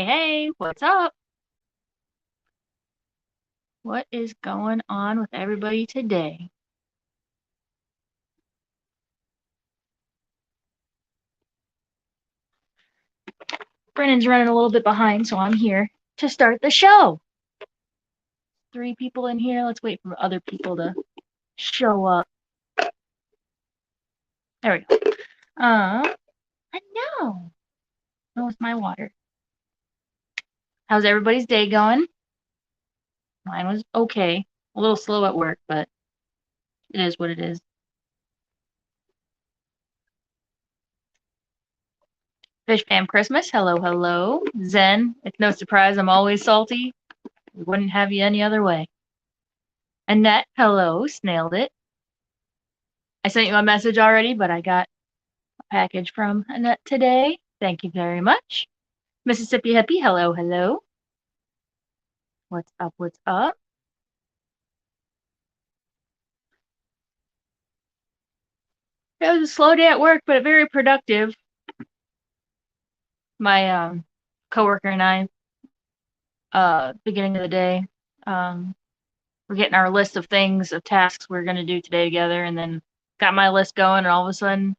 Hey, what's up? What is going on with everybody today? Brennan's running a little bit behind, so I'm here to start the show. 3 people in here. Let's wait for other people to show up. There we go. I know. Oh, it's my water. How's everybody's day going? Mine was okay. A little slow at work, but it is what it is. Fish Fam Christmas. Hello, hello. Zen. It's no surprise I'm always salty. We wouldn't have you any other way. Annette. Hello. Snailed it. I sent you a message already, but I got a package from Annette today. Thank you very much. Mississippi Hippie, hello, hello. What's up, what's up? It was a slow day at work, but very productive. My coworker and I, beginning of the day, we're getting our list of things, of tasks we're going to do today together, and then got my list going, and all of a sudden,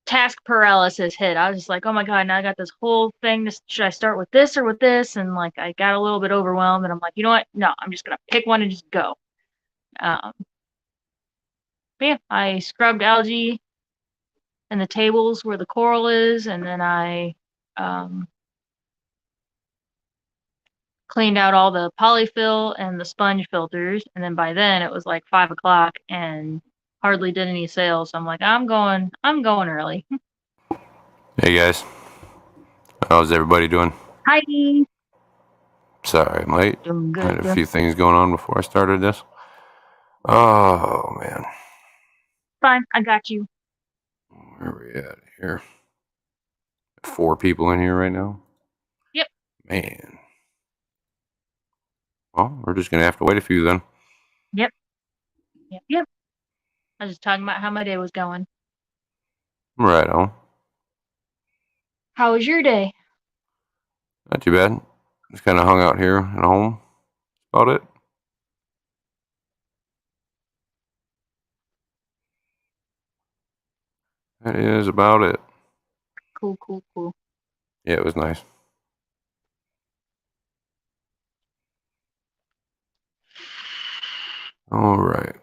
task paralysis hit. I was just like, oh my God, now I got this whole thing. Should I start with this or with this? And like, I got a little bit overwhelmed, and I'm like, you know what? No, I'm just going to pick one and just go. But yeah, I scrubbed algae in the tables where the coral is, and then I cleaned out all the polyfill and the sponge filters. And then by then it was like 5 o'clock and hardly did any sales. So I'm like, I'm going early. Hey guys, how's everybody doing? Hi. Sorry, I'm late. Doing I had good. a few things going on before I started this. Oh man, Fine, I got you. where are we at here? 4 people in here right now. Yep. Man, well, we're just gonna have to wait a few then. Yep. I was just talking about how my day was going. Right on. How was your day? Not too bad. Just kind of hung out here at home. About it. That is about it. Cool. Yeah, it was nice. All right.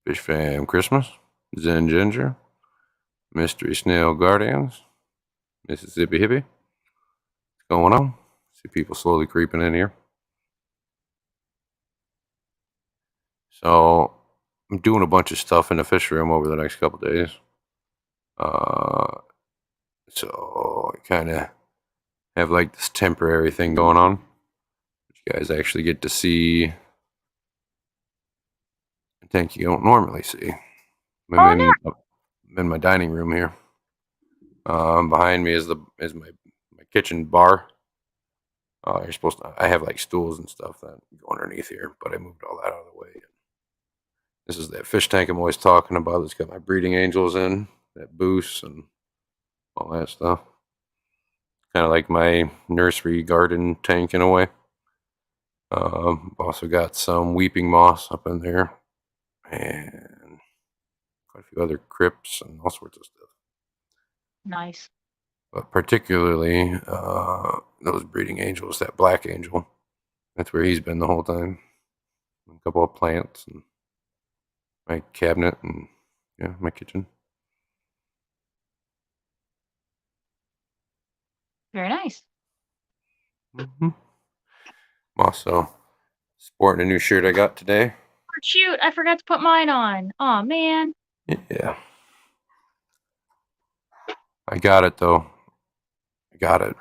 Fish Fam Christmas, Zen Ginger, Mystery Snail Guardians, Mississippi Hippie. What's going on? See people slowly creeping in here. So I'm doing a bunch of stuff in the fish room over the next couple days. So I kind of have like this temporary thing going on, which you guys actually get to see. I think you don't normally see. I'm in my dining room here. Behind me is my kitchen bar. You're supposed to. I have like stools and stuff that go underneath here, but I moved all that out of the way. This is that fish tank I'm always talking about. It's got my breeding angels in, that boost and all that stuff. Kind of like my nursery garden tank in a way. Also got some weeping moss up in there, and quite a few other crypts and all sorts of stuff. Nice. But particularly those breeding angels, that black angel. That's where he's been the whole time. A couple of plants and my cabinet and yeah, my kitchen. Very nice. Mm-hmm. I'm also sporting a new shirt I got today. Oh, shoot, I forgot to put mine on. Oh man. Yeah. I got it though. I got it.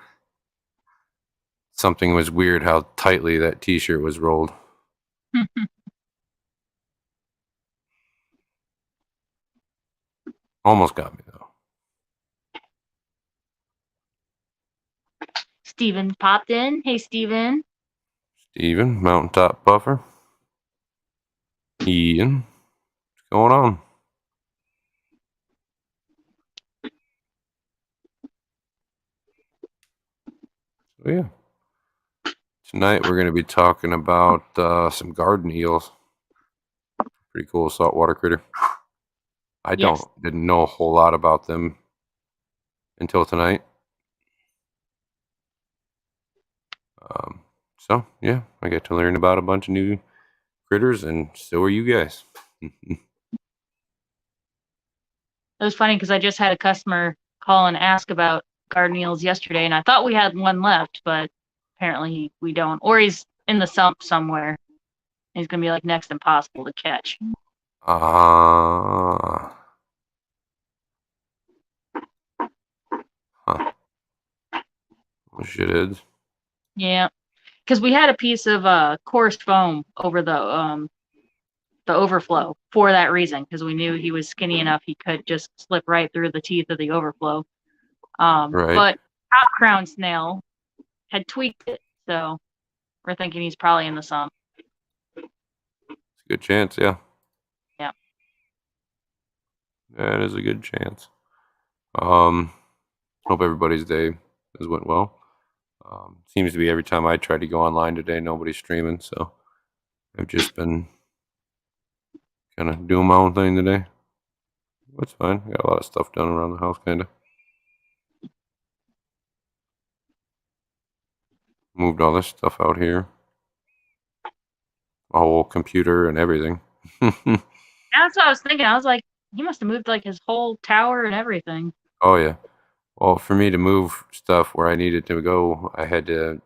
Something was weird how tightly that t-shirt was rolled. Almost got me though. Steven popped in. Hey, Steven. Steven, Mountaintop Puffer. Ian. What's going on? So yeah, tonight we're going to be talking about some garden eels. Pretty cool saltwater critter. I Yes. didn't know a whole lot about them until tonight. So yeah, I get to learn about a bunch of new critters, and so are you guys. It was funny because I just had a customer call and ask about garden eels yesterday, and I thought we had one left, but apparently we don't. Or he's in the sump somewhere. He's gonna be like next impossible to catch. Huh. Shitheads. Yeah, because we had a piece of coarse foam over the overflow for that reason, because we knew he was skinny enough he could just slip right through the teeth of the overflow. Right. But top crown snail had tweaked it, so we're thinking he's probably in the sump. It's a good chance, yeah. Yeah. That is a good chance. Hope everybody's day has went well. Seems to be every time I try to go online today, nobody's streaming, so I've just been kind of doing my own thing today. That's fine. Got a lot of stuff done around the house, kind of. Moved all this stuff out here. A whole computer and everything. That's what I was thinking. I was like, he must have moved like his whole tower and everything. Oh, yeah. Well, for me to move stuff where I needed to go, I had to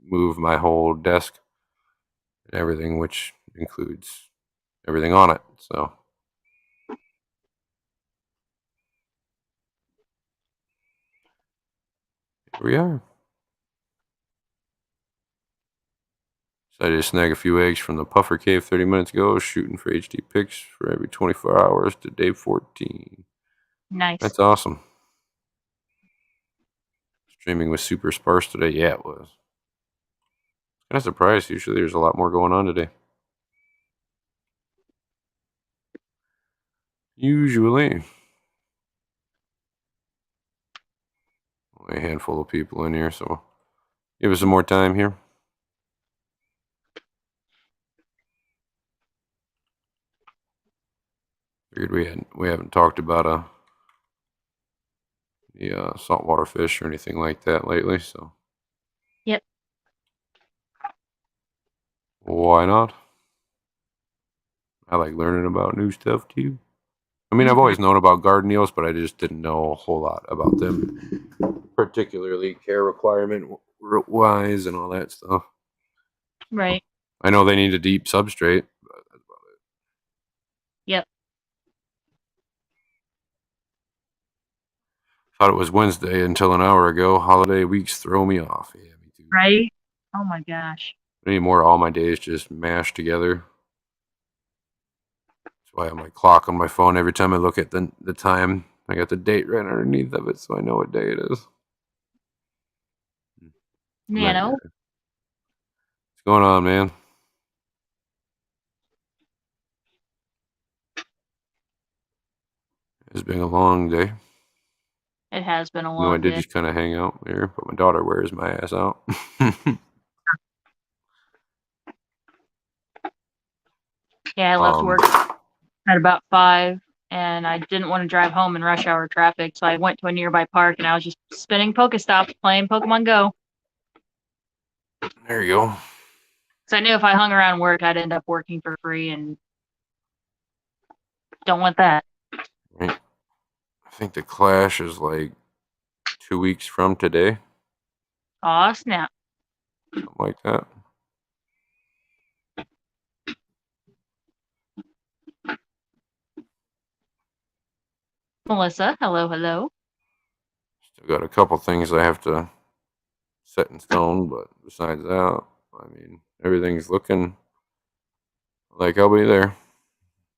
move my whole desk and everything, which includes everything on it. So here we are. So I just snag a few eggs from the puffer cave 30 minutes ago, shooting for HD pics for every 24 hours to day 14. Nice. That's awesome. Streaming was super sparse today. Yeah, it was. Kind of surprised. Usually there's a lot more going on today. Usually. Only a handful of people in here, so give us some more time here. Figured we haven't talked about the saltwater fish or anything like that lately, so Yep. why not? I like learning about new stuff too. I mean, I've Mhm. always known about garden eels, but I just didn't know a whole lot about them, particularly care requirement wise and all that stuff. Right. I know they need a deep substrate. But that's about it. Yep. Thought it was Wednesday until an hour ago. Holiday weeks throw me off. Yeah, me too. Right. Oh my gosh. Anymore, all my days just mashed together. That's why I have my clock on my phone. Every time I look at the time, I got the date right underneath of it, so I know what day it is. I'm that guy. Nano. What's going on, man? It's been a long day. It has been a No, I long did day. just kind of hang out there, but my daughter wears my ass out. Yeah, I left um, work at about 5, and I didn't want to drive home in rush hour traffic, so I went to a nearby park and I was just spinning Pokestops playing Pokemon Go. there you go. So I knew if I hung around work, I'd end up working for free, and don't want that. Right. I think the Clash is like 2 weeks from today, Aw, snap. something like that. Melissa, hello, hello. Still got a couple things I have to set in stone, but besides that, I mean, everything's looking like I'll be there.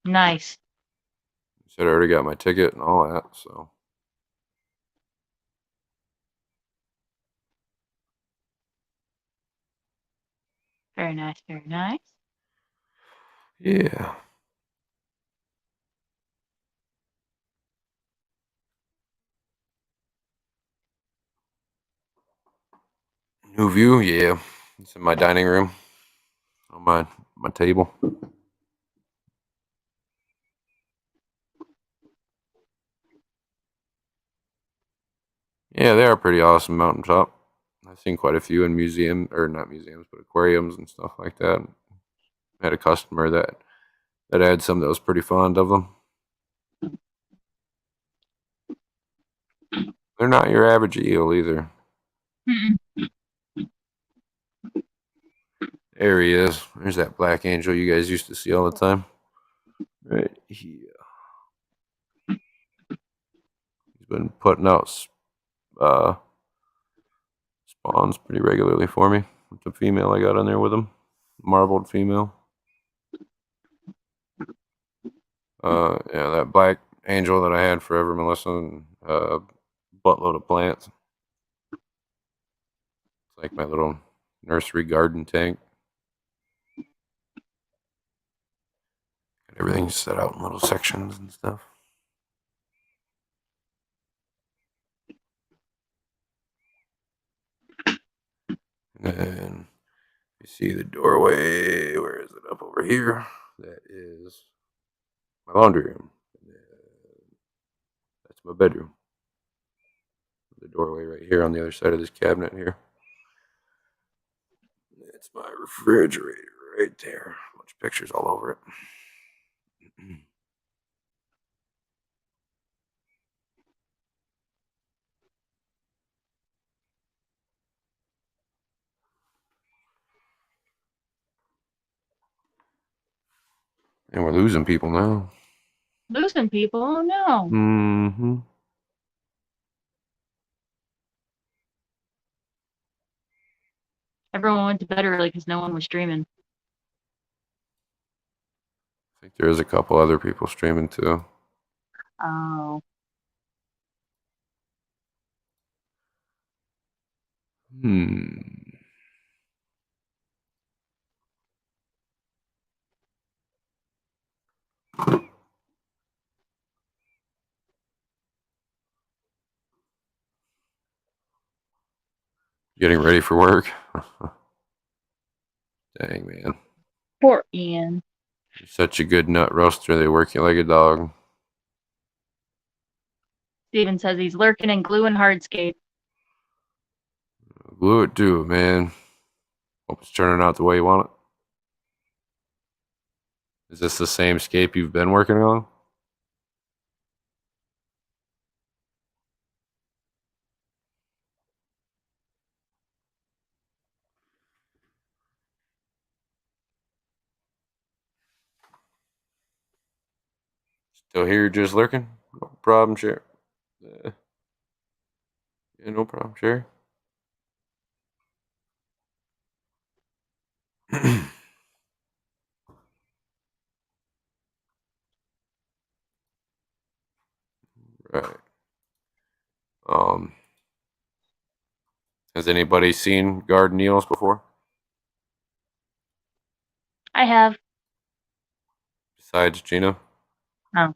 Nice. Said I already got my ticket and all that, so Very nice, very nice. yeah. New view, yeah. It's in my dining room on my table. Yeah, they are pretty awesome mountaintop. I've seen quite a few in museum or not museums, but aquariums and stuff like that. I had a customer that had some that was pretty fond of them. They're not your average eel either. Mm-mm. There he is. There's that black angel you guys used to see all the time. Right here. He's been putting out uh, spawns pretty regularly for me. It's a female I got on there with him. Marbled female. Yeah, that black angel that I had forever, Melissa, and buttload of plants. It's like my little nursery garden tank. Everything's set out in little sections and stuff. And you see the doorway. Where is it? Up over here. That is my laundry room. That's my bedroom. The doorway right here on the other side of this cabinet here. It's my refrigerator right there. A bunch of pictures all over it. And we're losing people now. Losing people? Oh no. Mm-hmm. Everyone went to bed early because no one was streaming. I think there is a couple other people streaming too. Oh. Getting ready for work. Dang, man. Poor Ian. You're such a good nut roaster. They work you like a dog. Steven says he's lurking and gluing hardscape. Glue it too, man. Hope it's turning out the way you want it. Is this the same scape you've been working on? Still here just lurking? No problem, sure. Yeah, no problem, sure. Right. Has anybody seen garden eels before? I have. Besides Gina? Oh.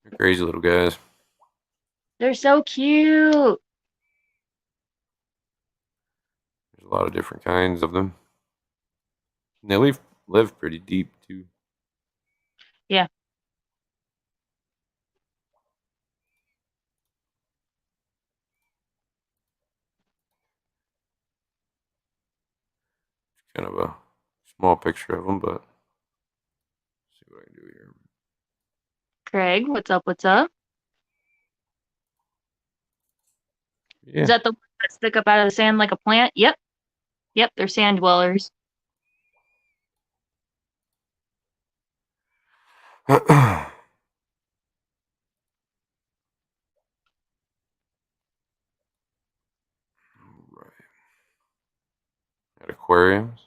They're crazy little guys. They're so cute. There's a lot of different kinds of them. And they live pretty deep too. Yeah. Kind of a small picture of them, but let's see what I can do here. Craig, what's up? What's up? Yeah. Is that the one that stick up out of the sand like a plant? Yep. Yep, they're sand dwellers. Right. At aquariums.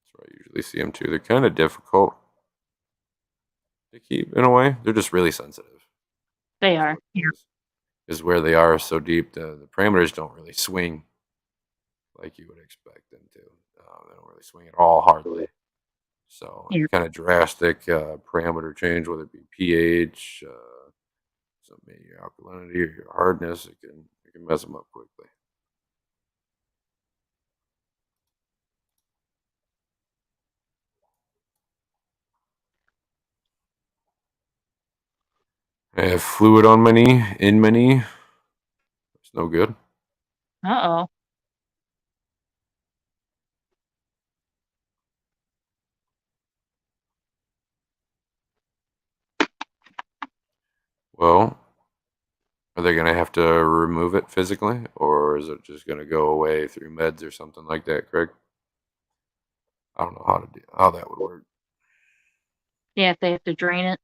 That's where I usually see them too. They're kind of difficult to keep in a way. They're just really sensitive. They are. Is where they are so deep. The parameters don't really swing like you would expect them to. They don't really swing at all hardly. So Yeah. any kind of drastic parameter change, whether it be pH, some maybe your alkalinity or your hardness, it can mess them up quickly. I have fluid on my knee, in my knee. It's no good. Uh-oh. Well, are they going to have to remove it physically, or is it just going to go away through meds or something like that, Craig? I don't know how that would work. Yeah, if they have to drain it.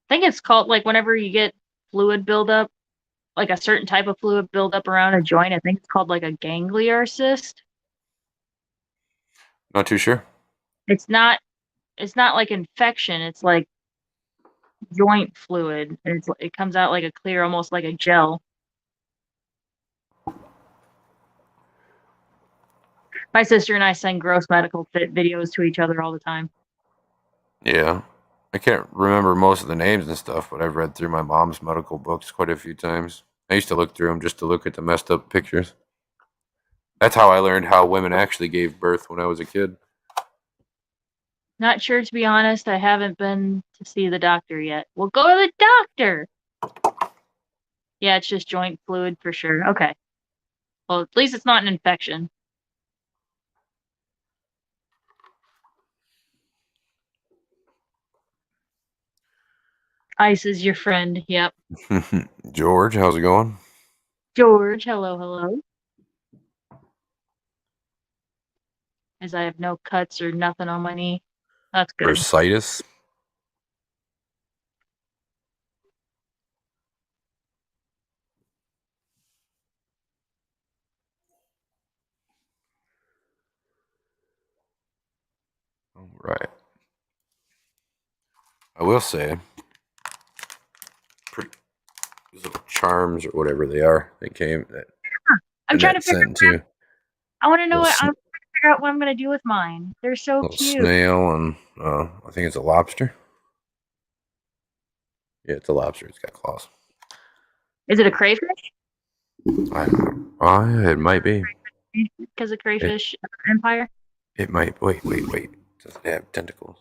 I think it's called, like, whenever you get fluid buildup, like a certain type of fluid buildup around a joint, I think it's called like a ganglion cyst. Not too sure. It's not like infection, it's like joint fluid. And it comes out like a clear, almost like a gel. My sister and I send gross medical fit videos to each other all the time. Yeah. I can't remember most of the names and stuff, but I've read through my mom's medical books quite a few times. I used to look through them just to look at the messed up pictures. That's how I learned how women actually gave birth when I was a kid. Not sure, to be honest. I haven't been to see the doctor yet. Well, go to the doctor. Yeah, it's just joint fluid for sure. Okay. Well, at least it's not an infection. Ice is your friend. Yep. George, how's it going? George, hello, hello. As I have no cuts or nothing on my knee. That's good. Bursitis. All right. I will say, pretty, these little charms or whatever they are, they came that I'm trying to Annette figure sent to you. I want to know Little, what I'm trying to figure out what I'm gonna do with mine. They're so little cute. snail and I think it's a lobster. Yeah, it's a lobster. It's got claws. Is it a crayfish? It might be. Because of It crayfish empire. it might. Wait. Does it have tentacles?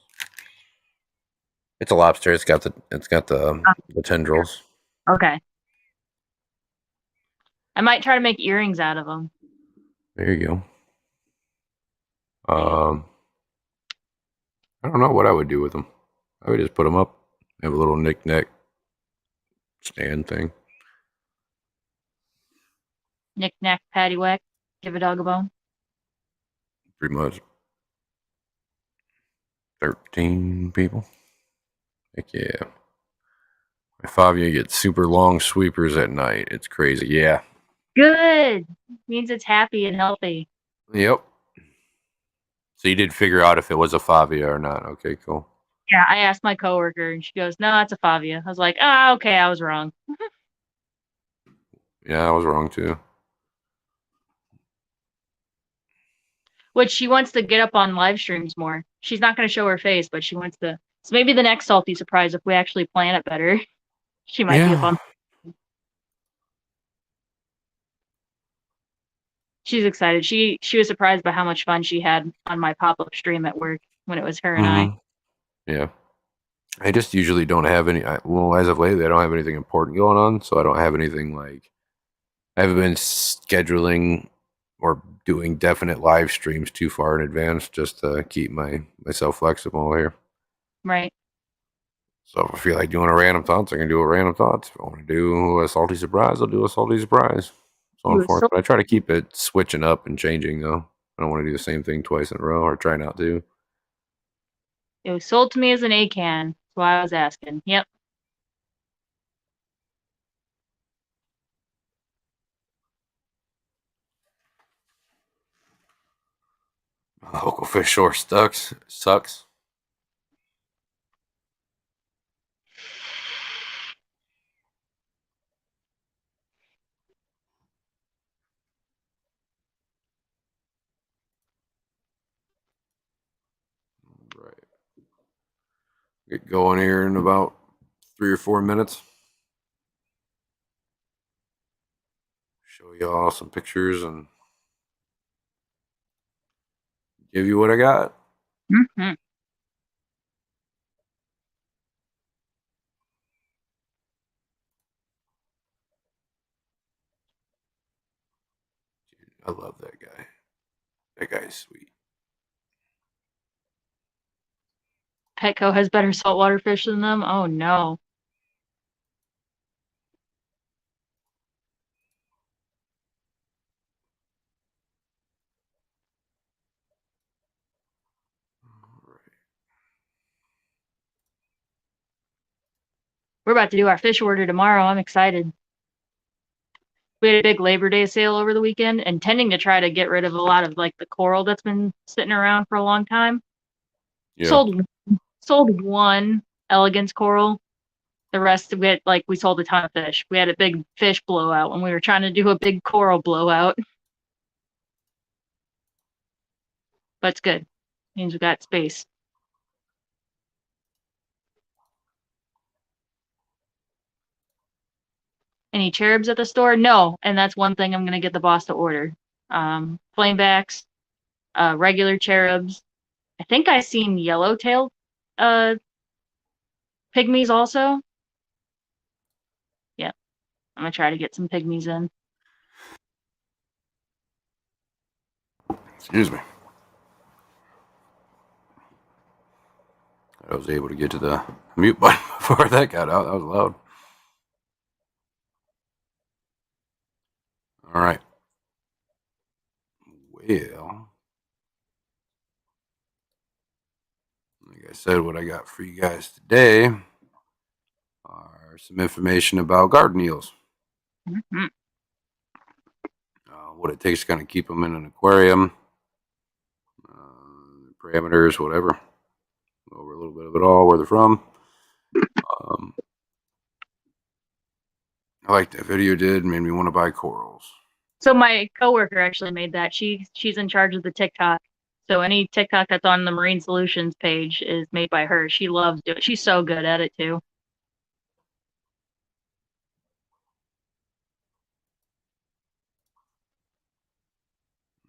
It's a lobster. It's got the tendrils. Okay. I might try to make earrings out of them. There you go. I don't know what I would do with them. I would just put them up. Have a little knick-knack stand thing. Knick knack, paddywhack. Give a dog a bone. Pretty much 13 people. Heck yeah. My Fabia gets super long sweepers at night. It's crazy. Yeah. Good. Means it's happy and healthy. Yep. So you did figure out if it was a Fabia or not. Okay, cool. Yeah, I asked my coworker and she goes, "No, it's a Favia." I was like, "Ah, okay, I was wrong." Yeah, I was wrong too. Which she wants to get up on live streams more. She's not going to show her face, but she wants to. So maybe the next salty surprise, if we actually plan it better, she might be up Yeah. on. She's excited. She was surprised by how much fun she had on my pop-up stream at work when it was her and I. Yeah. I just usually don't have well, as of lately, I don't have anything important going on, so I don't have anything like I haven't been scheduling or doing definite live streams too far in advance just to keep myself flexible here. Right. So if I feel like doing a random thoughts, I can do a random thoughts. If I want to do a salty surprise, I'll do a salty surprise. So on You and was forth. so But I try to keep it switching up and changing though. I don't want to do the same thing twice in a row or try not to. it was sold to me as an A can. That's why I was asking. Yep. Local fish source sucks. Get going here in about 3 or 4 minutes. Show you all some pictures and give you what I got. Mm-hmm. I love that guy. That guy's sweet. Petco has better saltwater fish than them. Oh no. We're about to do our fish order tomorrow. I'm excited. We had a big Labor Day sale over the weekend, intending to try to get rid of a lot of like the coral that's been sitting around for a long time. Yeah. Sold one elegance coral. The rest of it, like we sold a ton of fish. We had a big fish blowout when we were trying to do a big coral blowout. But it's good. Means we got space. Any cherubs at the store? No. And that's one thing I'm gonna get the boss to order. Flamebacks, regular cherubs. I think I seen yellowtail uh pygmies also. Yeah, I'm gonna try to get some pygmies in. Excuse me. I was able to get to the mute button before that got out. That was loud. All right. Well, like I said, what I got for you guys today are some information about garden eels. Mm-hmm. What it takes to kind of keep them in an aquarium, parameters, whatever. Over a little bit of it all, where they're from. I like that video. Did made me want to buy corals. So my coworker actually made that. She's in charge of the TikTok. So any TikTok that's on the Marine Solutions page is made by her. She loves doing it. She's so good at it too.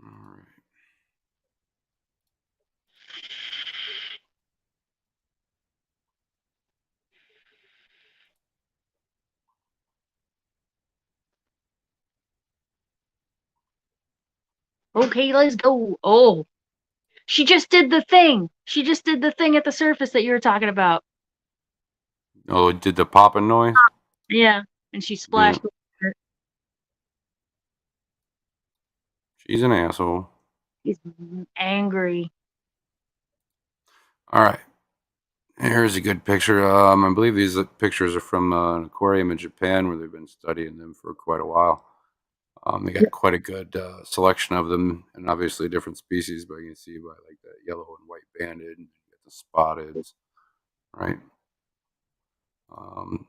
All right. Okay, let's go. Oh, she just did the thing. She just did the thing at the surface that you were talking about. Oh, it did the popping noise? Yeah, and she Yeah. splashed. She's an asshole. She's angry. All right. Here's a good picture. I believe these pictures are from an aquarium in Japan where they've been studying them for quite a while. They got quite a good selection of them, and obviously different species. But you can see by like the yellow and white banded, and you get the spotted, right? Um,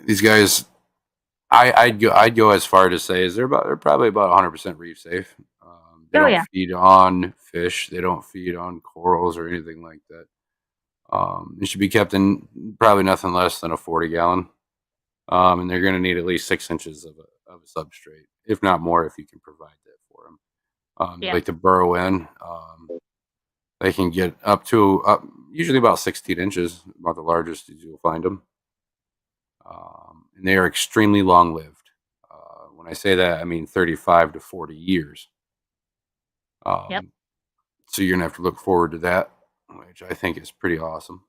these guys, I'd go as far to say is they're probably about 100% reef safe. They Oh don't yeah. feed on fish. They don't feed on corals or anything like that. They should be kept in probably nothing less than a 40-gallon. And they're going to need at least 6 inches of a substrate, if not more, if you can provide that for them. They Yeah. like to burrow in. They can get up to usually about 16 inches, about the largest you'll find them. And they are extremely long lived. When I say that, I mean 35 to 40 years. Yep. So you're going to have to look forward to that, which I think is pretty awesome.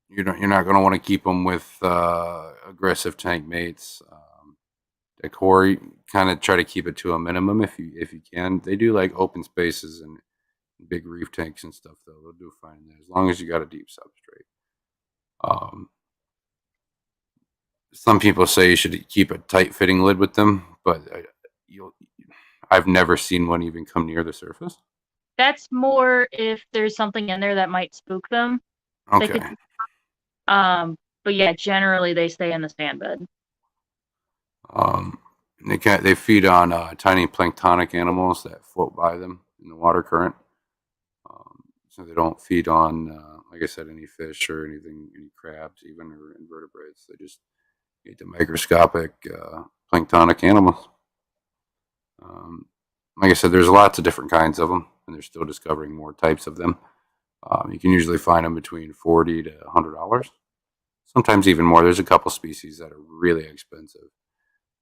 You're not going to want to keep them with aggressive tank mates. Decor, kind of try to keep it to a minimum if you can. They do like open spaces and big reef tanks and stuff though. They'll do fine in there as long as you got a deep substrate. Some people say you should keep a tight fitting lid with them, but I've never seen one even come near the surface. That's more if there's something in there that might spook them. They Okay. could, but yeah, generally they stay in the sand bed. They feed on tiny planktonic animals that float by them in the water current. so they don't feed on, like I said, any fish or anything, any crabs even, or invertebrates. They just eat the microscopic planktonic animals. Um, like I said, there's lots of different kinds of them, and they're still discovering more types of them. You can usually find them between $40 to $100, sometimes even more. There's a couple species that are really expensive,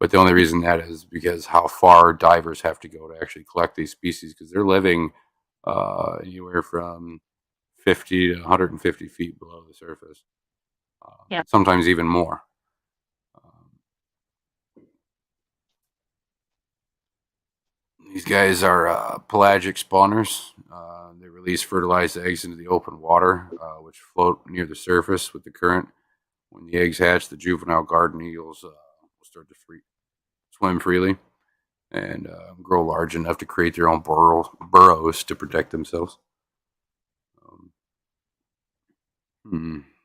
but the only reason that is because how far divers have to go to actually collect these species, because they're living anywhere from 50 to 150 feet below the surface, Yeah. sometimes even more. These guys are pelagic spawners. They release fertilized eggs into the open water, which float near the surface with the current. When the eggs hatch, the juvenile garden eels will start to swim freely and grow large enough to create their own burrows to protect themselves.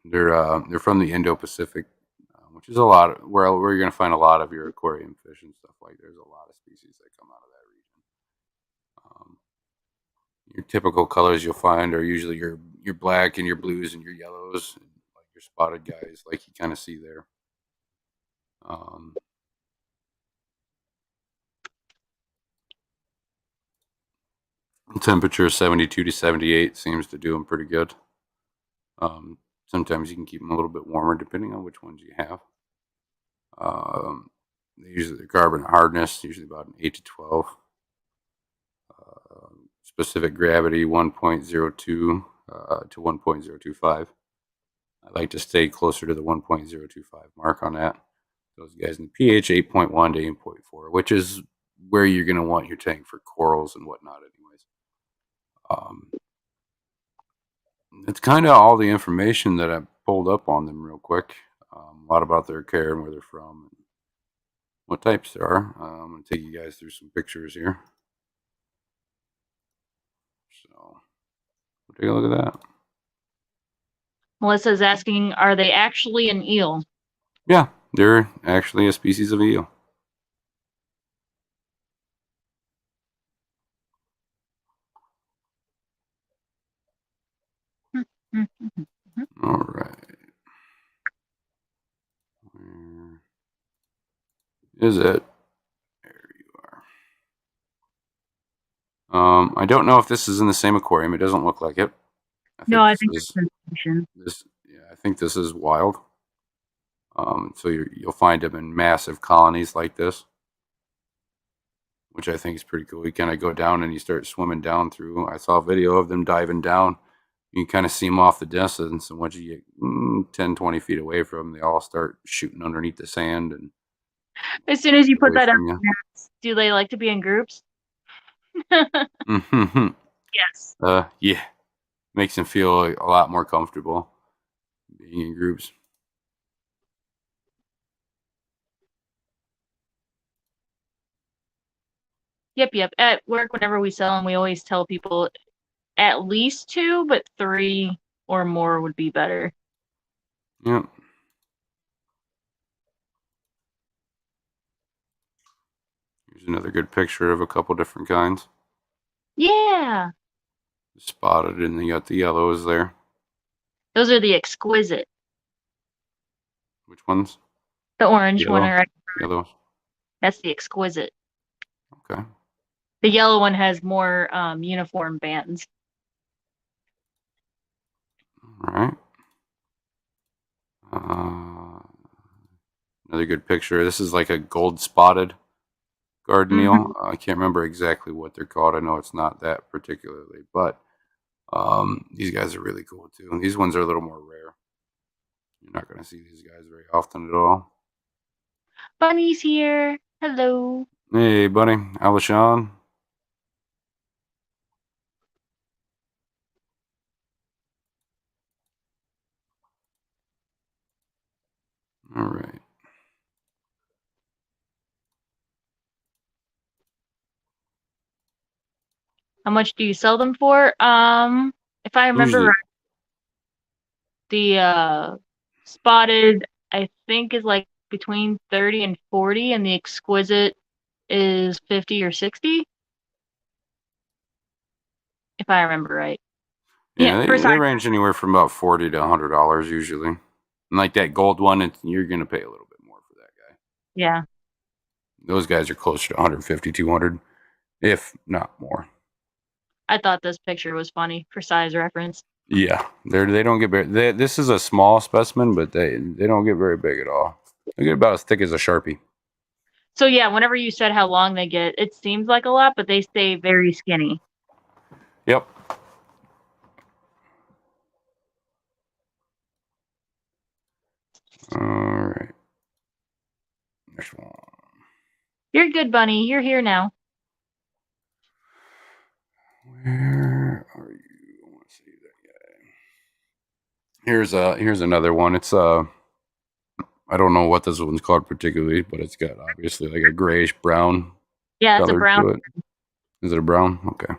They're from the Indo-Pacific, which is a lot where you're going to find a lot of your aquarium fish and stuff like. There's a lot of species that come out of that region. Your typical colors you'll find are usually your black and your blues and your yellows, and like your spotted guys, like you kind of see there. Temperature 72 to 78 seems to do them pretty good. Sometimes you can keep them a little bit warmer depending on which ones you have. Usually the carbon hardness, usually about an 8 to 12. Specific gravity 1.02 to 1.025. I like to stay closer to the 1.025 mark on that. Those guys in the pH 8.1 to 8.4, which is where you're going to want your tank for corals and whatnot anyways. It's kind of all the information that I pulled up on them real quick. A lot about their care and where they're from and what types there are. I'm going to take you guys through some pictures here. So take a look at that. Melissa's asking, are they actually an eel? Yeah, they're actually a species of eel. All right. Where is it? There you are. I don't know if this is in the same aquarium. It doesn't look like it. I think it's sensation. I think this is wild. So you'll find them in massive colonies like this, which I think is pretty cool. You kind of go down and you start swimming down through. I saw a video of them diving down. You can kind of see them off the distance, and once you get 10, 20 feet away from them, they all start shooting underneath the sand. And as soon as you put that on, do they like to be in groups? Yes. Yeah, makes them feel a lot more comfortable being in groups. Yep. At work, whenever we sell them, we always tell people at least 2, but 3 or more would be better. Yep. Here's another good picture of a couple different kinds. Yeah. Spotted, and you got the yellows there. Those are the exquisite. Which ones? The orange one, right? Yellows. That's the exquisite. Okay. The yellow one has more uniform bands. All right. Another good picture. This is like a gold spotted garden eel. I can't remember exactly what they're called. I know it's not that particularly, but these guys are really cool too. These ones are a little more rare. You're not going to see these guys very often at all. Bunny's here. Hello. Hey, buddy. Alashon. All right. How much do you sell them for? If I remember right, the spotted I think is like between 30 and 40, and the exquisite is 50 or 60. If I remember right. Yeah, for they size. range anywhere from about $40 to $100 usually. And like that gold one, you're gonna pay a little bit more for that guy. Yeah. Those guys are closer to 150, 200, if not more. I thought this picture was funny for size reference. Yeah, they don't get very. This is a small specimen, but they don't get very big at all. They get about as thick as a Sharpie. So yeah, whenever you said how long they get, it seems like a lot, but they stay very skinny. Yep. All right. Next one. You're good, Bunny. You're here now. Where are you? I want to see that guy. Here's another one. It's I don't know what this one's called particularly, but it's got obviously like a grayish brown Yeah, it's a color brown. to it. Is it a brown? Okay.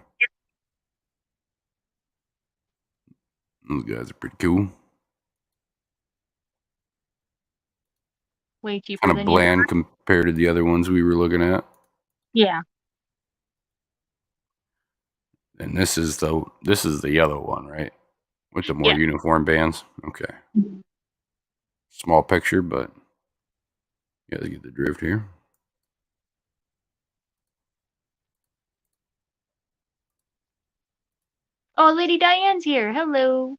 Those guys are pretty cool. Way cheaper Kind of than bland compared to the other ones we were looking at. Yeah. And this is the yellow one, right? With the more uniform bands. Okay. Mm-hmm. Small picture, but you gotta get the drift here. Oh, Lady Diane's here. Hello.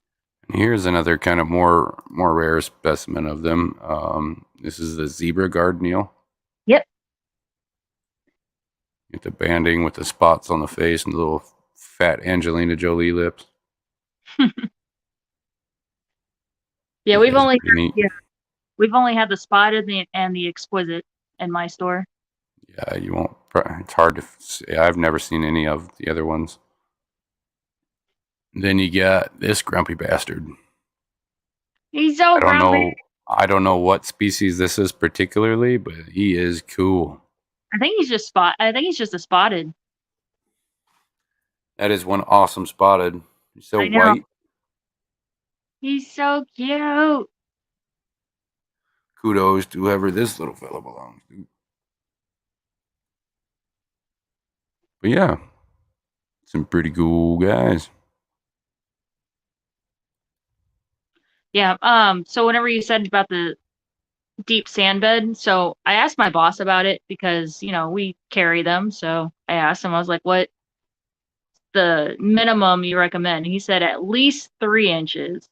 And here's another kind of more rare specimen of them. This is the zebra guardneal. Yep. Get the banding with the spots on the face and the little fat Angelina Jolie lips. Yeah, we've only had the spotted and the exquisite in my store. Yeah, you won't. It's hard to say. I've never seen any of the other ones. Then you got this grumpy bastard. He's so grumpy. I don't know what species this is particularly, but he is cool. I think he's just a spotted. That is one awesome spotted. He's so white. He's so cute. Kudos to whoever this little fella belongs to. But yeah, some pretty cool guys. Yeah. So whenever you said about the deep sand bed, so I asked my boss about it because, we carry them. So I asked him, I was like, what the minimum you recommend? He said at least 3 inches.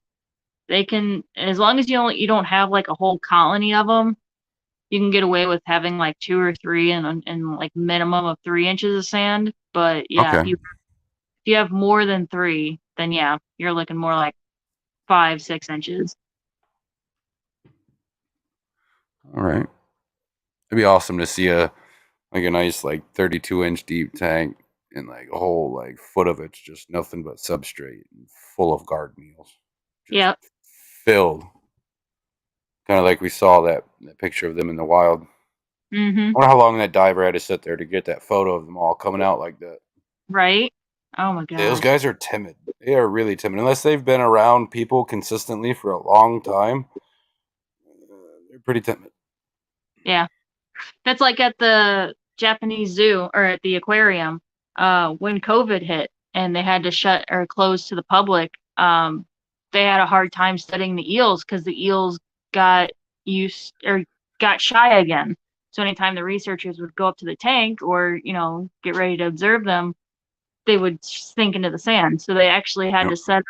They can, as long as you don't have like a whole colony of them, you can get away with having like 2 or 3 and like minimum of 3 inches of sand. But yeah, Okay. if you have more than 3, then yeah, you're looking more like 5, 6 inches. All right. It'd be awesome to see a nice 32-inch deep tank and like a whole foot of it's just nothing but substrate and full of guardneals. Yeah. Filled. Kind of like we saw that picture of them in the wild. Mm-hmm. I wonder how long that diver had to sit there to get that photo of them all coming out like that. Right? Oh my god. Those guys are timid. They are really timid. Unless they've been around people consistently for a long time, they're pretty timid. Yeah. That's like at the Japanese zoo or at the aquarium, when COVID hit and they had to shut or close to the public. They had a hard time studying the eels because the eels got shy again. So anytime the researchers would go up to the tank or, get ready to observe them, they would sink into the sand. So they actually had to set up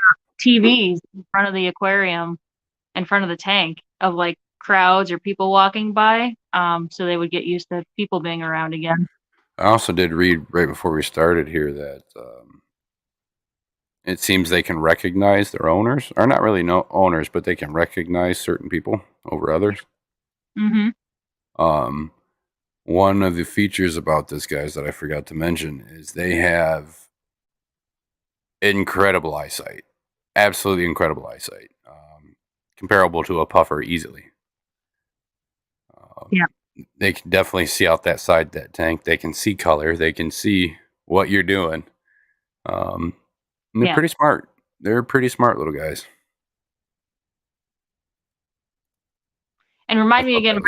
TVs in front of the aquarium, in front of the tank of like crowds or people walking by, so they would get used to people being around again. I also did read right before we started here that it seems they can recognize their owners, or not really owners, but they can recognize certain people over others. Mm-hmm. One of the features about this, guys, that I forgot to mention is they have incredible eyesight, absolutely incredible eyesight, comparable to a puffer easily. Yeah. They can definitely see out that side of that tank. They can see color. They can see what you're doing. And they're pretty smart. They're pretty smart little guys. And remind me again,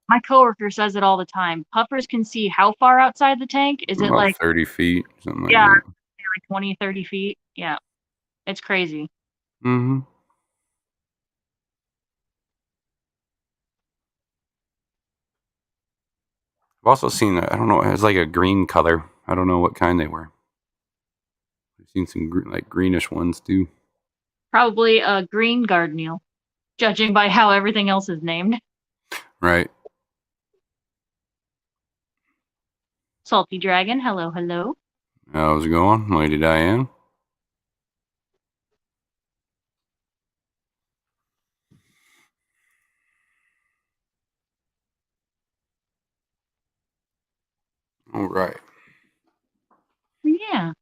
my coworker says it all the time. Puffers can see how far outside the tank? Is it like 30 feet? Something like that. Like 20, 30 feet? Yeah. It's crazy. Mm-hmm. I've also seen, I don't know, it's like a green color. I don't know what kind they were. I've seen some like greenish ones too. Probably a green garden eel, judging by how everything else is named. Right. Salty dragon, hello, hello. How's it going, Lady Diane? All right. Yeah.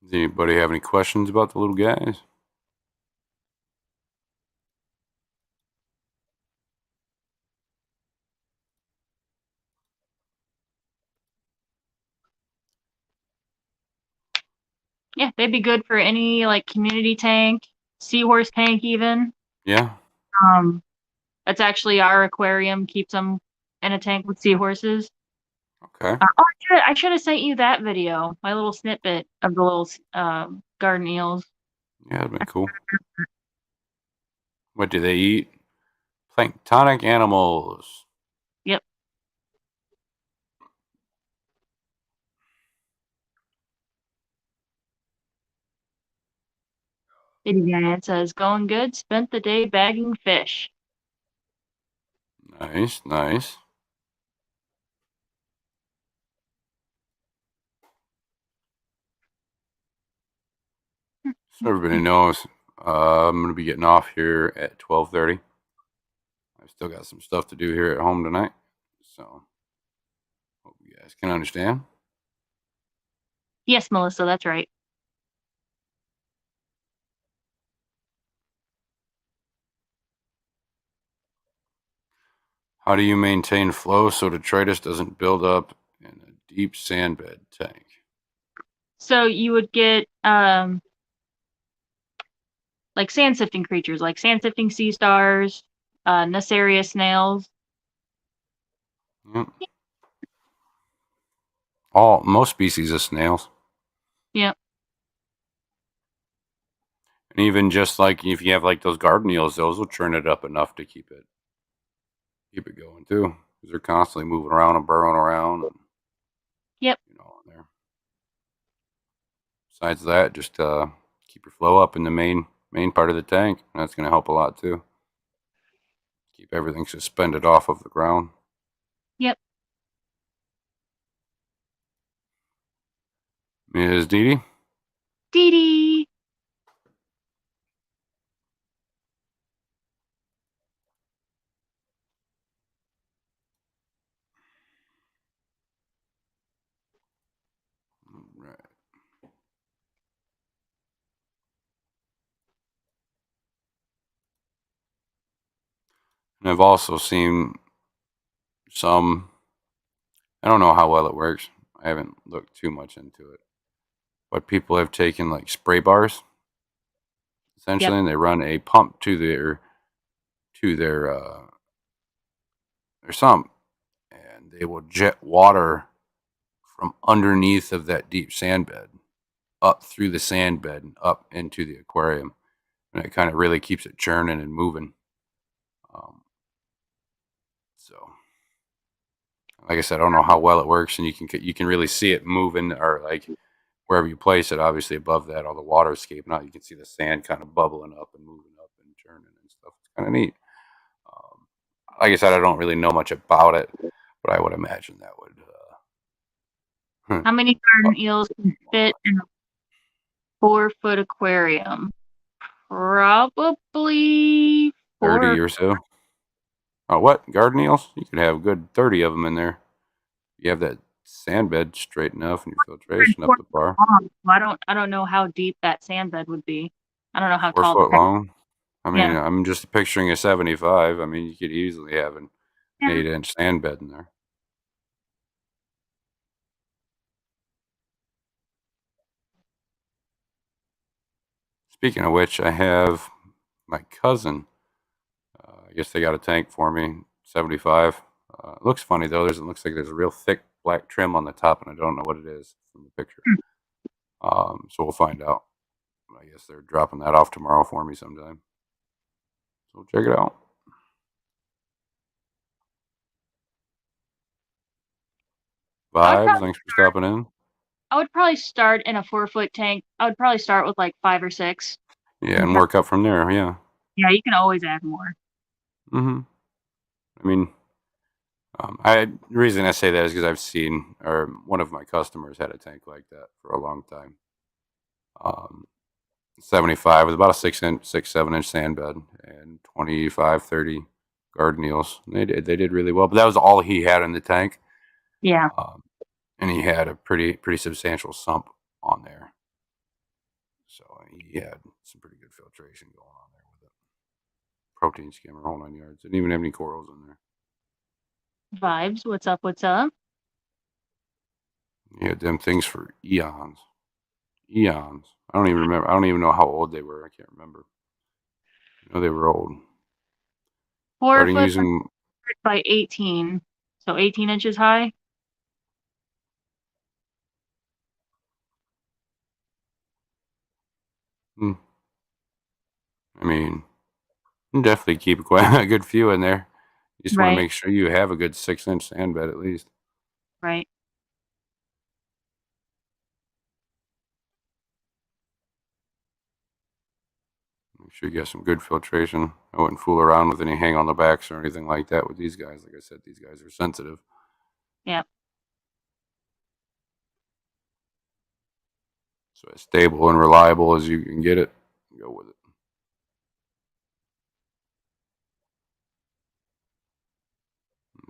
Does anybody have any questions about the little guys? Yeah, they'd be good for any like community tank, seahorse tank even. Yeah. Um, that's actually our aquarium, keeps them in a tank with seahorses. Okay. Oh, I should have sent you that video, my little snippet of the little garden eels. Yeah, that'd been cool. What do they eat? Planktonic animals. Yep. It says, going good, spent the day bagging fish. Nice, nice. So everybody knows I'm going to be getting off here at 12:30. I've still got some stuff to do here at home tonight. So hope you guys can understand. Yes, Melissa, that's right. How do you maintain flow so detritus doesn't build up in a deep sandbed tank? So you would get like sand sifting creatures, like sand sifting sea stars, Nasaria snails. Yep. Most species of snails. Yep. And even just like if you have like those garden eels, those will churn it up enough to keep it going too. Because they're constantly moving around and burrowing around and Yep. in there. Besides that, just keep your flow up in the main part of the tank. That's going to help a lot too. Keep everything suspended off of the ground. Yep. Ms. Dee Dee? Dee Dee. Right. And I've also seen some, I don't know how well it works. I haven't looked too much into it. But people have taken like spray bars Yep. essentially and they run a pump to their sump and they will jet water from underneath of that deep sand bed up through the sand bed and up into the aquarium. And it kind of really keeps it churning and moving. So like I said, I don't know how well it works, and you can really see it moving, or like wherever you place it. Obviously, above that, all the water escaping out. You can see the sand kind of bubbling up and moving up and churning and stuff. It's kind of neat. Um, like I said, I don't really know much about it, but I would imagine that would. How many garden eels can fit in a 4-foot aquarium? Probably 30 4. or so. Oh, what garden eels? You could have a good 30 of them in there. You have that sand bed straight enough and your filtration up the bar. Long. I don't know how deep that sand bed would be. I don't know how four tall the foot long. I mean, yeah. I'm just picturing a 75. I mean, you could easily have an Yeah. 8-inch sand bed in there. Speaking of which, I have my cousin. I guess they got a tank for me, 75. It looks funny though. It looks like there's a real thick black trim on the top, and I don't know what it is from the picture. So we'll find out. I guess they're dropping that off tomorrow for me sometime. So check it out. Vibes, thanks for stopping in. I would probably start in a 4-foot tank. I would probably start with like 5 or 6. Yeah, and work up from there. Yeah. Yeah, you can always add more. Mm-hmm. I mean, the reason I say that is because I've seen, or one of my customers had a tank like that for a long time. 75 with about a 7 inch sand bed and 25, 30 garden eels. They did really well, but that was all he had in the tank. Yeah. And he had a pretty substantial sump on there, so he had some pretty good filtration going on there with it. Protein skimmer, whole 9 yards. Didn't even have any corals in there. Vibes, what's up? What's up? He had them things for eons. Eons. I don't even remember. I don't even know how old they were. I can't remember. I know they were old. 4 Starting foot using by 18, so 18 inches high. I mean, you can definitely keep quite a good few in there. You just want to Right. make sure you have a good 6-inch sand bed at least. Right. Make sure you get some good filtration. I wouldn't fool around with any hang on the backs or anything like that with these guys. Like I said, these guys are sensitive. Yeah. So as stable and reliable as you can get it, go with it.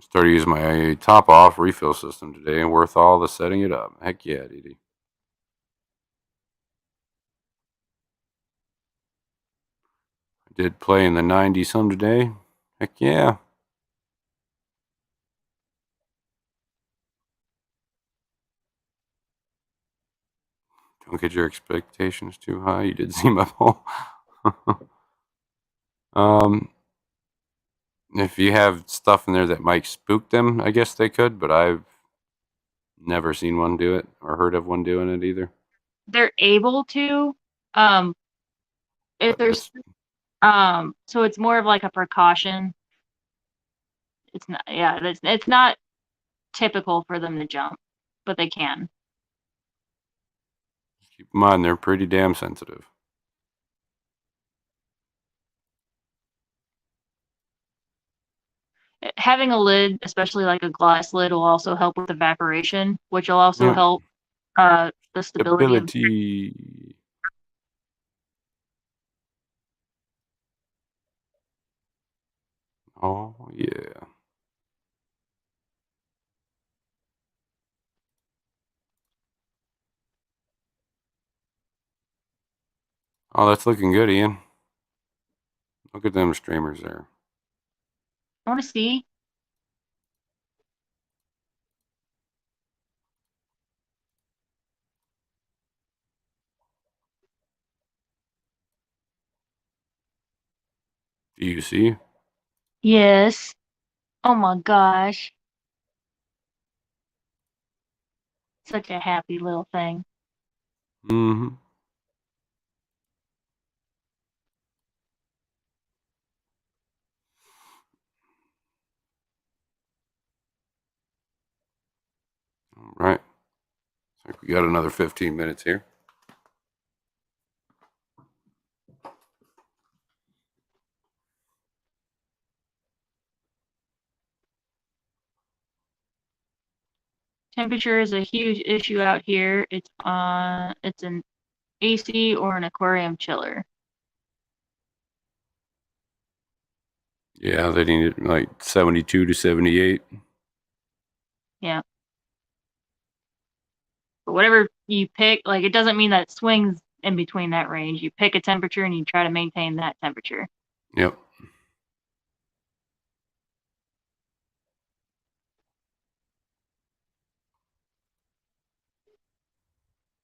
Started using my top off refill system today and worth all the setting it up. Heck yeah, DD. I did play in the 90 some today. Heck yeah. Don't get your expectations too high. You did see my poll. If you have stuff in there that might spook them, I guess they could, but I've never seen one do it or heard of one doing it either. They're able to. If there's so it's more of like a precaution. It's not, yeah, it's not typical for them to jump, but they can. Just keep in mind, they're pretty damn sensitive. Having a lid, especially like a glass lid, will also help with evaporation, which will also help the stability. Oh, yeah. Oh, that's looking good, Ian. Look at them streamers there. I want to see. Do you see? Yes. Oh my gosh. Such a happy little thing. Mm-hmm. All right. I think we got another 15 minutes here. Temperature is a huge issue out here. It's an AC or an aquarium chiller. Yeah, they need it like 72 to 78. Yeah. But whatever you pick, like it doesn't mean that it swings in between that range. You pick a temperature and you try to maintain that temperature. Yep.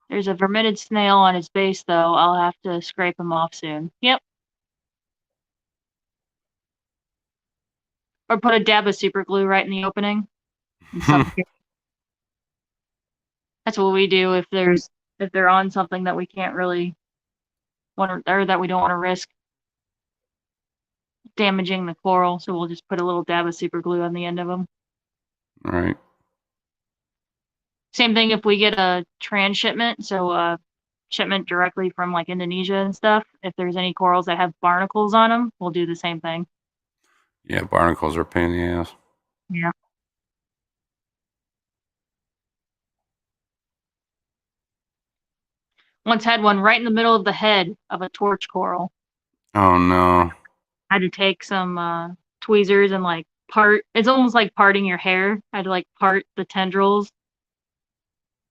There's a vermitid snail on his base, though. I'll have to scrape him off soon. Yep. Or put a dab of super glue right in the opening and suffocate. That's what we do if they're on something that we can't really want to, or that we don't want to risk damaging the coral. So we'll just put a little dab of super glue on the end of them. All right. Same thing if we get a transshipment, so shipment directly from like Indonesia and stuff. If there's any corals that have barnacles on them, we'll do the same thing. Yeah, barnacles are a pain in the ass. Yeah. Once had one right in the middle of the head of a torch coral. Oh no. I had to take some tweezers and like part. It's almost like parting your hair. I had to like part the tendrils,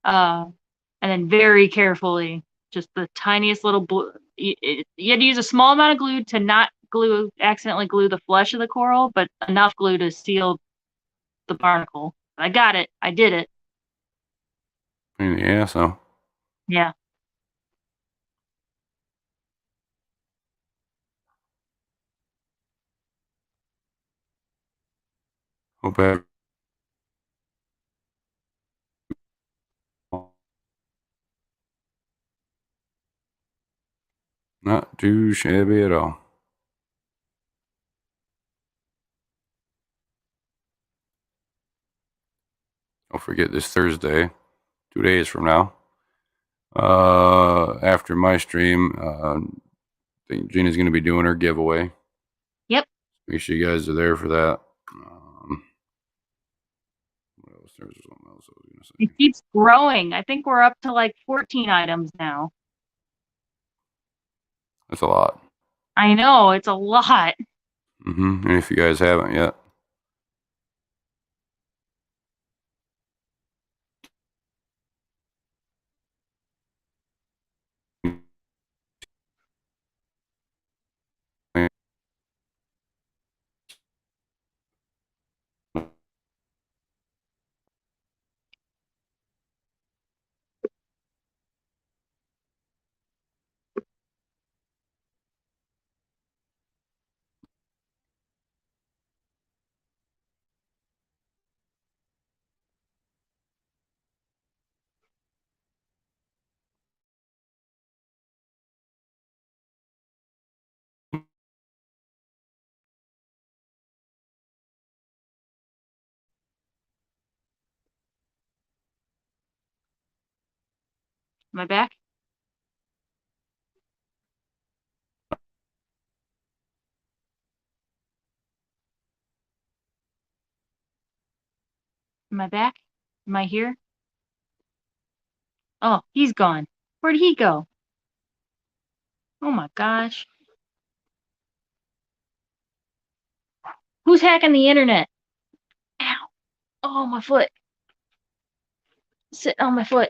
and then very carefully, just the tiniest little. You had to use a small amount of glue to not accidentally glue the flesh of the coral, but enough glue to seal the barnacle. I got it. I did it. Pain in the ass, though. Yeah. Hope I not too shabby at all. Don't forget this Thursday, 2 days from now. After my stream, I think Gina's going to be doing her giveaway. Yep. Make sure you guys are there for that. What else? There was something else I was going to say. It keeps growing. I think we're up to like 14 items now. That's a lot. I know, it's a lot. And if you guys haven't yet, Am I back? Am I back? Am I here? Oh, he's gone. Where'd he go? Oh my gosh. Who's hacking the internet? Ow. Oh, my foot. Sitting on my foot.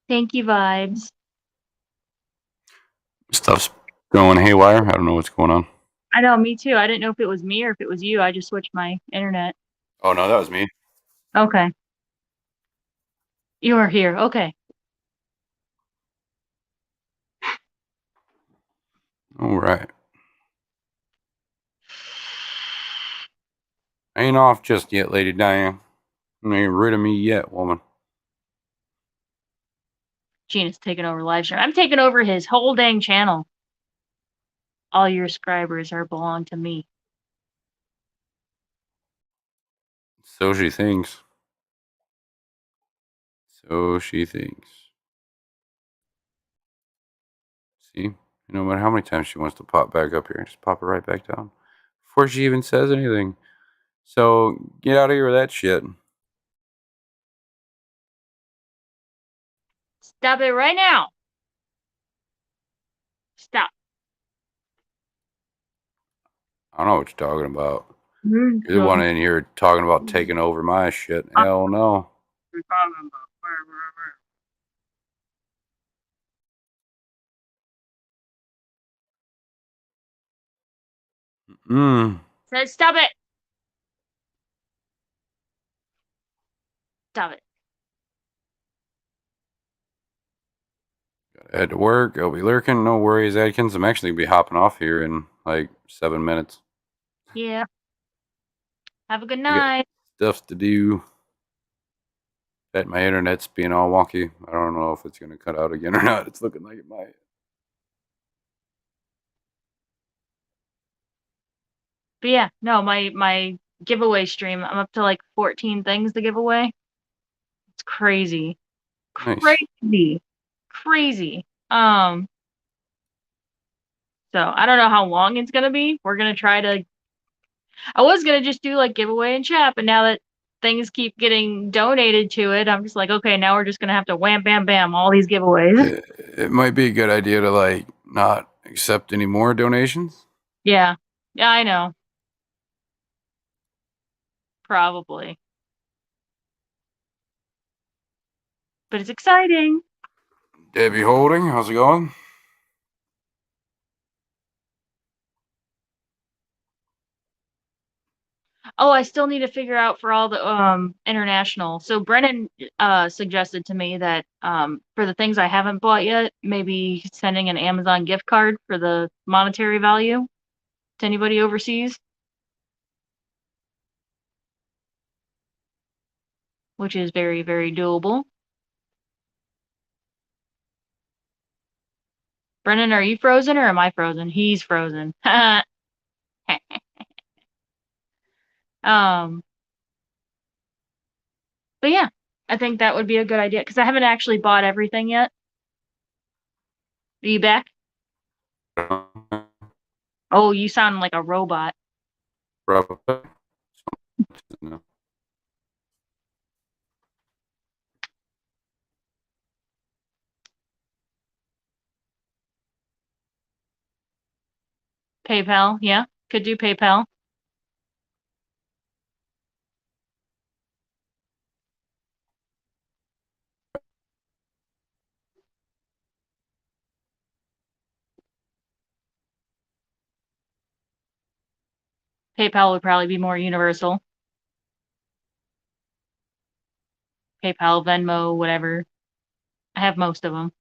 Thank you, vibes. stuff's going haywire. I don't know what's going on. I know, me too. I didn't know if it was me or if it was you. I just switched my internet. Oh, no, that was me. Okay. You are here. Okay. All right. Ain't off just yet, Lady Diane. You ain't rid of me yet, woman. Gina's taking over live stream. I'm taking over his whole dang channel. All your subscribers belong to me. So she thinks. So she thinks. See? No matter how many times she wants to pop back up here, just pop it right back down before she even says anything. So get out of here with that shit. Stop it right now. Stop. I don't know what you're talking about. You're the one in here talking about taking over my shit. Hell no. Said stop it. Stop it. Gotta head to work. I'll be lurking. No worries, Adkins. I'm actually gonna be hopping off here in like 7 minutes. Yeah. Have a good I got night. stuff to do. Bet my internet's being all wonky. I don't know if it's gonna cut out again or not. It's looking like it might. But yeah, no, my giveaway stream, I'm up to like 14 things to give away. It's crazy. Nice. Crazy. Crazy. So I don't know how long it's gonna be. We're gonna try to I was gonna just do like giveaway and chat, but now that things keep getting donated to it, I'm just like, okay, now we're just gonna have to wham bam bam all these giveaways. It might be a good idea to like not accept any more donations. Yeah. Yeah, I know. Probably. But it's exciting. Debbie Holding, how's it going? Oh, I still need to figure out for all the international. So Brennan suggested to me that for the things I haven't bought yet, maybe sending an Amazon gift card for the monetary value to anybody overseas, which is very, very doable. Brennan, are you frozen or am I frozen? He's frozen. um, but yeah, I think that would be a good idea because I haven't actually bought everything yet. Are you back? Oh, you sound like a robot. Probably. No. PayPal, yeah, could do PayPal. PayPal would probably be more universal. PayPal, Venmo, whatever. I have most of them.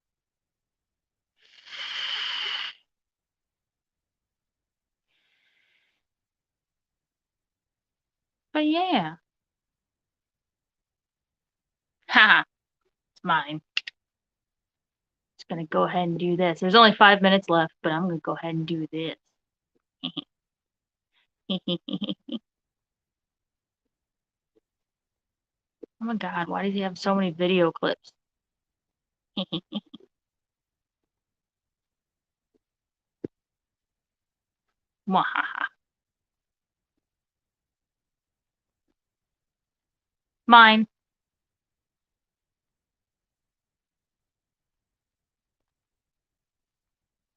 But yeah. Haha, it's mine. Just gonna go ahead and do this. There's only 5 minutes left, but I'm gonna go ahead and do this. Oh my god, why does he have so many video clips? Mwahaha. Mine.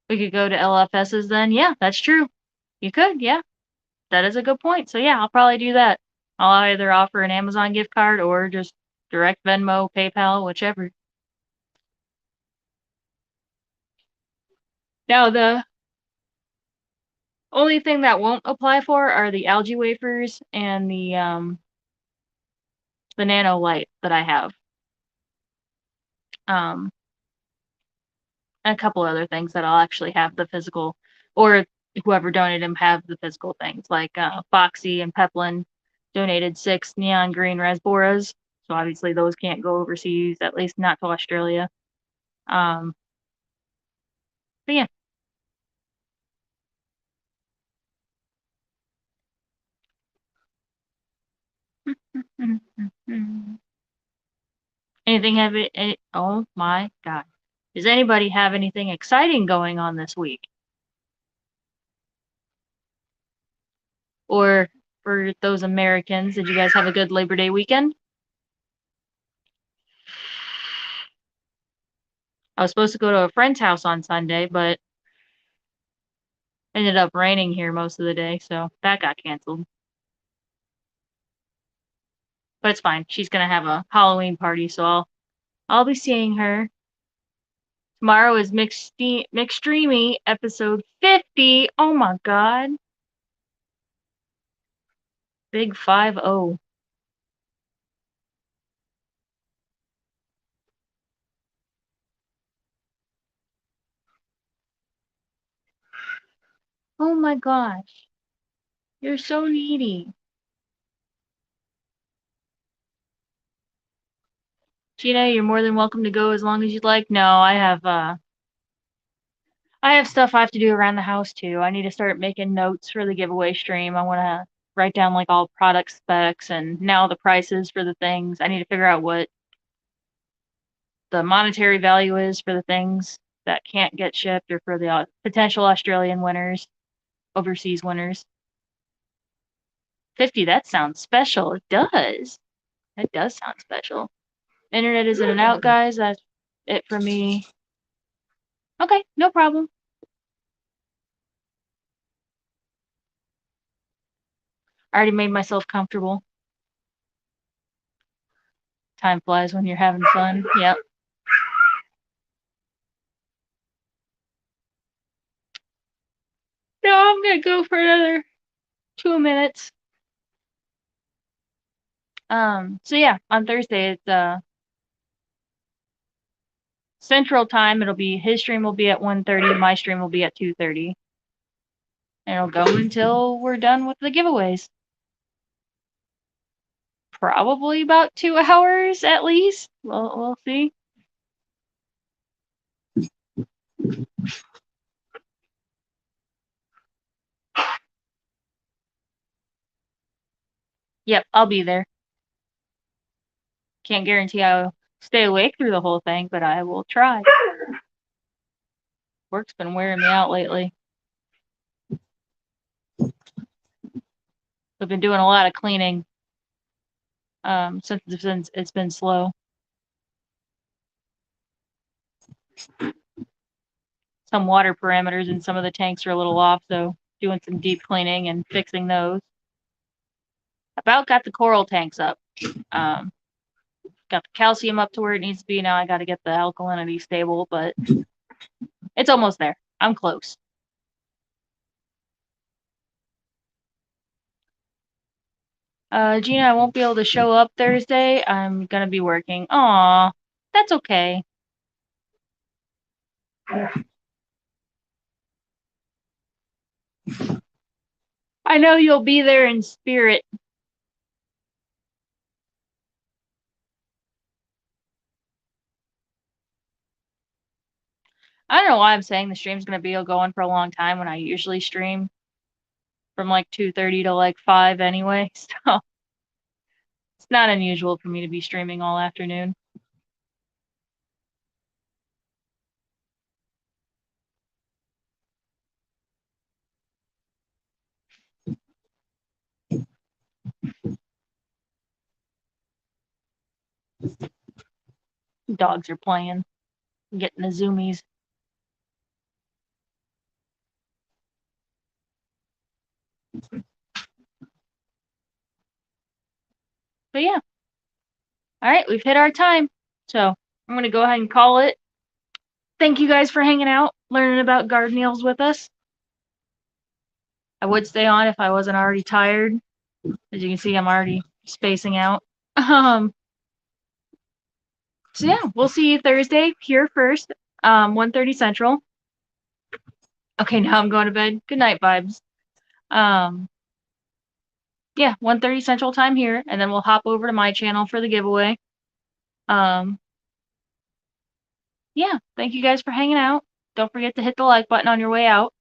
We could go to LFS's then. Yeah, that's true. You could, yeah. That is a good point. So yeah, I'll probably do that. I'll either offer an Amazon gift card or just direct Venmo, PayPal, whichever. Now the only thing that won't apply for are the algae wafers and the nano light that I have. Um, and a couple other things that I'll actually have the physical, or whoever donated them have the physical things. Like Foxy and Peplin donated 6 neon green Rasboras, so obviously those can't go overseas, at least not to Australia. But yeah. Anything have it? Oh my God. Does anybody have anything exciting going on this week? Or for those Americans, did you guys have a good Labor Day weekend? I was supposed to go to a friend's house on Sunday, but ended up raining here most of the day, so that got canceled. But it's fine. She's gonna have a Halloween party, so I'll be seeing her. Tomorrow is McStreamy episode 50. Oh my god. Big 50. Oh my gosh. You're so needy. Gina, you're more than welcome to go as long as you'd like. No, I have stuff I have to do around the house too. I need to start making notes for the giveaway stream. I want to write down like all product specs and now the prices for the things. I need to figure out what the monetary value is for the things that can't get shipped or for the potential Australian winners, overseas winners. 50, that sounds special. It does. That does sound special. Internet is in and out, guys. That's it for me. Okay, no problem. I already made myself comfortable. Time flies when you're having fun. Yep. No, I'm gonna go for another 2 minutes. So yeah, on Thursday it's Central Time. It'll be his stream will be at 1:30, my stream will be at 2:30. And it'll go until we're done with the giveaways. Probably about 2 hours at least. We'll see. Yep, I'll be there. Can't guarantee I'll stay awake through the whole thing, but I will try. Work's been wearing me out lately. I've been doing a lot of cleaning since it's been slow. Some water parameters in some of the tanks are a little off, so doing some deep cleaning and fixing those. About got the coral tanks up. Got the calcium up to where it needs to be. Now I got to get the alkalinity stable, but it's almost there. I'm close. Gina, I won't be able to show up Thursday. I'm gonna be working. Aw, that's okay. I know you'll be there in spirit. I don't know why I'm saying the stream's gonna be going for a long time when I usually stream from like 2:30 to like 5 anyway, so it's not unusual for me to be streaming all afternoon. Dogs are playing, getting the zoomies. But yeah. All right, we've hit our time. So I'm going to go ahead and call it. Thank you guys for hanging out, learning about garden nails with us. I would stay on if I wasn't already tired. As you can see, I'm already spacing out. So yeah, we'll see you Thursday here first, 1:30 Central. Okay, now I'm going to bed. Good night, vibes. Yeah, 1:30 Central Time here, and then we'll hop over to my channel for the giveaway. Yeah, thank you guys for hanging out. Don't forget to hit the like button on your way out.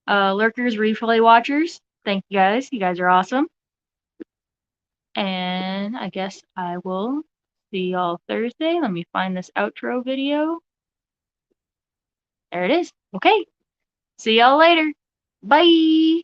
Lurkers, replay watchers, thank you guys. You guys are awesome. And I guess I will see y'all Thursday. Let me find this outro video. There it is. Okay. See y'all later. Bye.